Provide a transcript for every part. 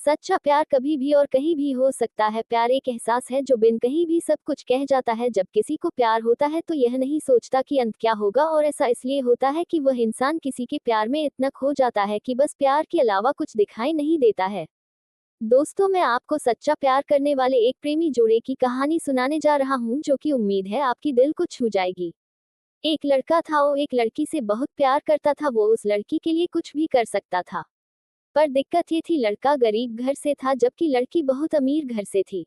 सच्चा प्यार कभी भी और कहीं भी हो सकता है। प्यार एक एहसास है जो बिन कहीं भी सब कुछ कह जाता है। जब किसी को प्यार होता है तो यह नहीं सोचता कि अंत क्या होगा, और ऐसा इसलिए होता है कि वह इंसान किसी के प्यार में इतना खो जाता है कि बस प्यार के अलावा कुछ दिखाई नहीं देता है। दोस्तों, मैं आपको सच्चा प्यार करने वाले एक प्रेमी जोड़े की कहानी सुनाने जा रहा हूँ, जो कि उम्मीद है आपकी दिल को छू जाएगी। एक लड़का था, वो एक लड़की से बहुत प्यार करता था। वो उस लड़की के लिए कुछ भी कर सकता था। पर दिक्कत ये थी, लड़का गरीब घर से था जबकि लड़की बहुत अमीर घर से थी।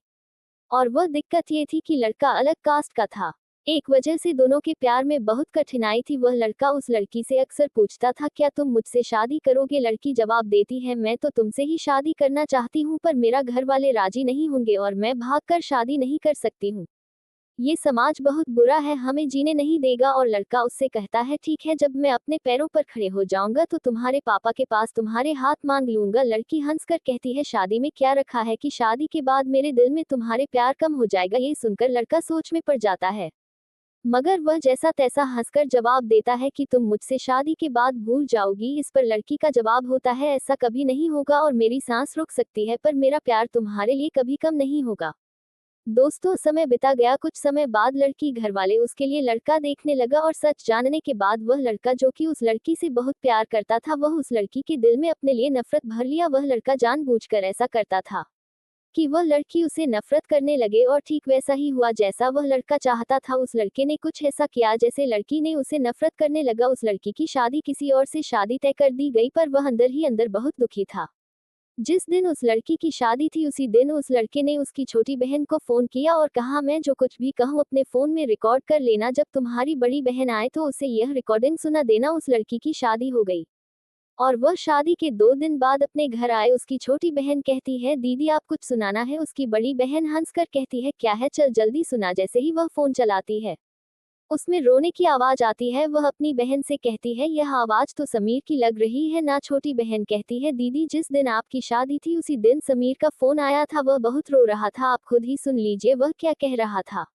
और वह दिक्कत ये थी कि लड़का अलग कास्ट का था। एक वजह से दोनों के प्यार में बहुत कठिनाई थी। वह लड़का उस लड़की से अक्सर पूछता था, क्या तुम मुझसे शादी करोगे? लड़की जवाब देती है, मैं तो तुमसे ही शादी करना चाहती हूँ, पर मेरा घर वाले राजी नहीं होंगे और मैं भागकर शादी नहीं कर सकती हूँ। ये समाज बहुत बुरा है, हमें जीने नहीं देगा। और लड़का उससे कहता है, ठीक है, जब मैं अपने पैरों पर खड़े हो जाऊंगा तो तुम्हारे पापा के पास तुम्हारे हाथ मांग लूंगा। लड़की हंसकर कहती है, शादी में क्या रखा है कि शादी के बाद मेरे दिल में तुम्हारे प्यार कम हो जाएगा। ये सुनकर लड़का सोच में पड़ जाता है, मगर वह जैसा तैसा हंसकर जवाब देता है कि तुम मुझसे शादी के बाद भूल जाओगी। इस पर लड़की का जवाब होता है, ऐसा कभी नहीं होगा और मेरी सांस रुक सकती है, पर मेरा प्यार तुम्हारे लिए कभी कम नहीं होगा। दोस्तों, समय बिता गया। कुछ समय बाद लड़की घर वाले उसके लिए लड़का देखने लगा, और सच जानने के बाद वह लड़का जो कि उस लड़की से बहुत प्यार करता था, वह उस लड़की के दिल में अपने लिए नफरत भर लिया। वह लड़का जानबूझकर ऐसा करता था कि वह लड़की उसे नफरत करने लगे, और ठीक वैसा ही हुआ जैसा वह लड़का चाहता था। उस लड़के ने कुछ ऐसा किया जैसे लड़की ने उसे नफरत करने लगा। उस लड़की की शादी किसी और से शादी तय कर दी गई, पर वह अंदर ही अंदर बहुत दुखी था। जिस दिन उस लड़की की शादी थी, उसी दिन उस लड़के ने उसकी छोटी बहन को फोन किया और कहा, मैं जो कुछ भी कहूँ अपने फोन में रिकॉर्ड कर लेना, जब तुम्हारी बड़ी बहन आए तो उसे यह रिकॉर्डिंग सुना देना। उस लड़की की शादी हो गई, और वह शादी के 2 दिन बाद अपने घर आए। उसकी छोटी बहन कहती है, दीदी आप कुछ सुनाना है। उसकी बड़ी बहन हंसकर कहती है, क्या है, चल जल्दी सुना। जैसे ही वह फोन चलाती है, उसमें रोने की आवाज आती है। वह अपनी बहन से कहती है, यह आवाज तो समीर की लग रही है ना। छोटी बहन कहती है, दीदी जिस दिन आपकी शादी थी उसी दिन समीर का फोन आया था, वह बहुत रो रहा था, आप खुद ही सुन लीजिए वह क्या कह रहा था।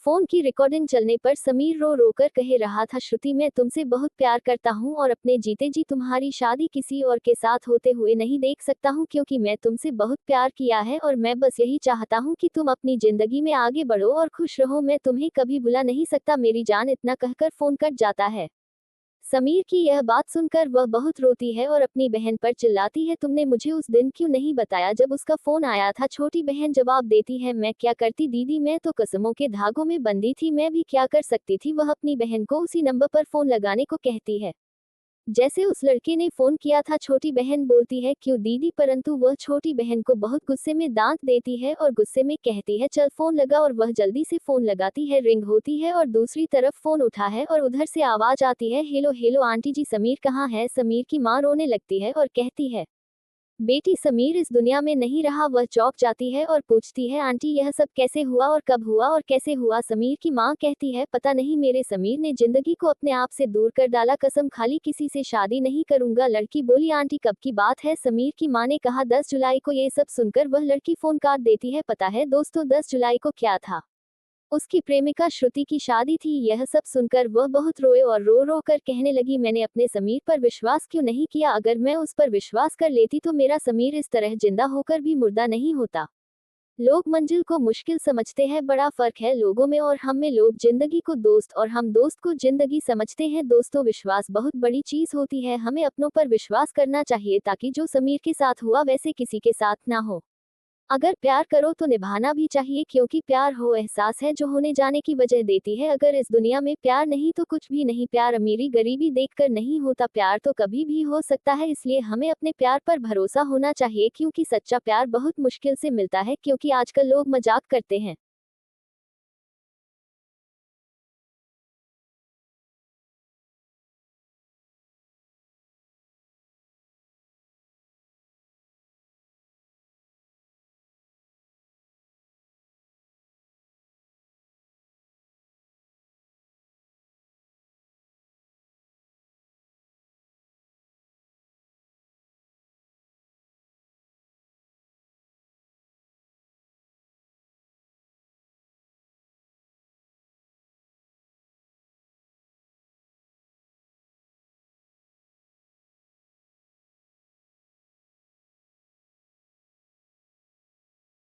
फोन की रिकॉर्डिंग चलने पर समीर रो रो कर कह रहा था, श्रुति मैं तुमसे बहुत प्यार करता हूँ और अपने जीते जी तुम्हारी शादी किसी और के साथ होते हुए नहीं देख सकता हूँ, क्योंकि मैं तुमसे बहुत प्यार किया है और मैं बस यही चाहता हूँ कि तुम अपनी जिंदगी में आगे बढ़ो और खुश रहो। मैं तुम्हें कभी भुला नहीं सकता मेरी जान। इतना कहकर फोन कट जाता है। समीर की यह बात सुनकर वह बहुत रोती है और अपनी बहन पर चिल्लाती है, तुमने मुझे उस दिन क्यों नहीं बताया जब उसका फोन आया था। छोटी बहन जवाब देती है, मैं क्या करती दीदी, मैं तो कसमों के धागों में बंधी थी, मैं भी क्या कर सकती थी। वह अपनी बहन को उसी नंबर पर फोन लगाने को कहती है जैसे उस लड़के ने फोन किया था। छोटी बहन बोलती है, क्यों दीदी, परंतु वह छोटी बहन को बहुत गुस्से में दांत देती है और गुस्से में कहती है, चल फोन लगा। और वह जल्दी से फोन लगाती है, रिंग होती है और दूसरी तरफ फोन उठा है और उधर से आवाज आती है, हेलो हेलो आंटी जी, समीर कहाँ है। समीर की माँ रोने लगती है और कहती है, बेटी समीर इस दुनिया में नहीं रहा। वह चौंक जाती है और पूछती है, आंटी यह सब कैसे हुआ और कब हुआ और कैसे हुआ। समीर की माँ कहती है, पता नहीं, मेरे समीर ने जिंदगी को अपने आप से दूर कर डाला, कसम खाली किसी से शादी नहीं करूंगा। लड़की बोली, आंटी कब की बात है। समीर की माँ ने कहा, 10 जुलाई को। ये सब सुनकर वह लड़की फोन काट देती है। पता है दोस्तों, 10 जुलाई को क्या था? उसकी प्रेमिका श्रुति की शादी थी। यह सब सुनकर वह बहुत रोए और रो रो कर कहने लगी, मैंने अपने समीर पर विश्वास क्यों नहीं किया। अगर मैं उस पर विश्वास कर लेती तो मेरा समीर इस तरह जिंदा होकर भी मुर्दा नहीं होता। लोग मंजिल को मुश्किल समझते हैं, बड़ा फर्क है लोगों में और हम में। लोग जिंदगी को दोस्त और हम दोस्त को जिंदगी समझते हैं। दोस्तों, विश्वास बहुत बड़ी चीज होती है। हमें अपनों पर विश्वास करना चाहिए ताकि जो समीर के साथ हुआ वैसे किसी के साथ ना हो। अगर प्यार करो तो निभाना भी चाहिए, क्योंकि प्यार वो एहसास है जो होने जाने की वजह देती है। अगर इस दुनिया में प्यार नहीं तो कुछ भी नहीं। प्यार अमीरी गरीबी देखकर नहीं होता, प्यार तो कभी भी हो सकता है। इसलिए हमें अपने प्यार पर भरोसा होना चाहिए, क्योंकि सच्चा प्यार बहुत मुश्किल से मिलता है, क्योंकि आजकल लोग मजाक करते हैं।